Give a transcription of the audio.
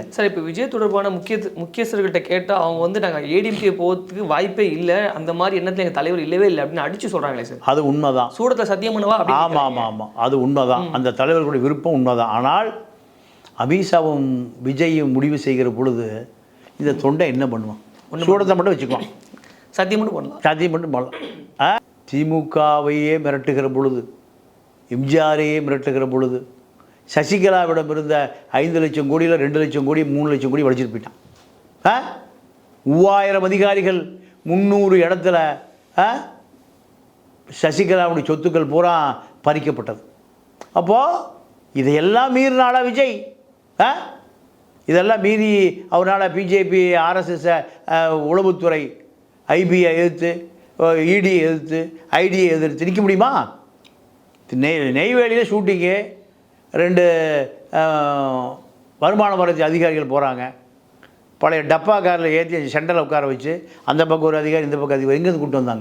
இல்லை. சார் இப்போ விஜய் தொடர்பான முக்கியஸ்தர்கள்ட்ட கேட்டால் அவங்க வந்து நாங்கள் ஏடிஎம்கே போகிறதுக்கு வாய்ப்பே இல்லை, அந்த மாதிரி எண்ணத்தில் எங்கள் தலைவர் இல்லவே இல்லை அப்படின்னு அடிச்சு சொல்கிறாங்களே சார். அது உண்மைதான். சூடத்தில் சத்தியம் பண்ணவா? ஆமாம் ஆமாம் ஆமாம், அது உண்மைதான். அந்த தலைவர்களுடைய விருப்பம் உண்மைதான். ஆனால் அமித்ஷாவும் விஜயும் முடிவு செய்கிற பொழுது இந்த தொண்டை என்ன பண்ணுவான்? சூடத்தை மட்டும் வச்சுக்குவான், சத்தியம் மட்டும் பண்ணலாம், சத்தியம் மட்டும் பண்ணலாம். திமுகவையே மிரட்டுகிற பொழுது, எம்ஜிஆரையே மிரட்டுகிற பொழுது, சசிகலாவிடம் இருந்த 5 லட்சம் கோடியில் 2 லட்சம் கோடி 3 லட்சம் கோடி வலிச்சிட்டு போயிட்டான். 3000 அதிகாரிகள் 300 இடத்துல சசிகலாவுடைய சொத்துக்கள் பூரா பறிக்கப்பட்டது. அப்போது இதையெல்லாம் மீறினாளா விஜய்? இதெல்லாம் மீறி அவரால் பிஜேபி ஆர்எஸ்எஸ்ஸை உளவுத்துறை ஐபியை எதிர்த்து, இடியை எதிர்த்து, ஐடியை எதிர்த்து நிற்க முடியுமா? நெய்வேலியில் ஷூட்டிங்கு 2 வருமான வரித்துறை அதிகாரிகள் போகிறாங்க. பழைய டப்பா காரில் ஏற்றி சென்டரில் உட்கார வச்சு அந்த பக்கம் ஒரு அதிகாரி இந்த பக்கம் அதிகாரி எங்கேருந்து கூப்பிட்டு வந்தாங்க?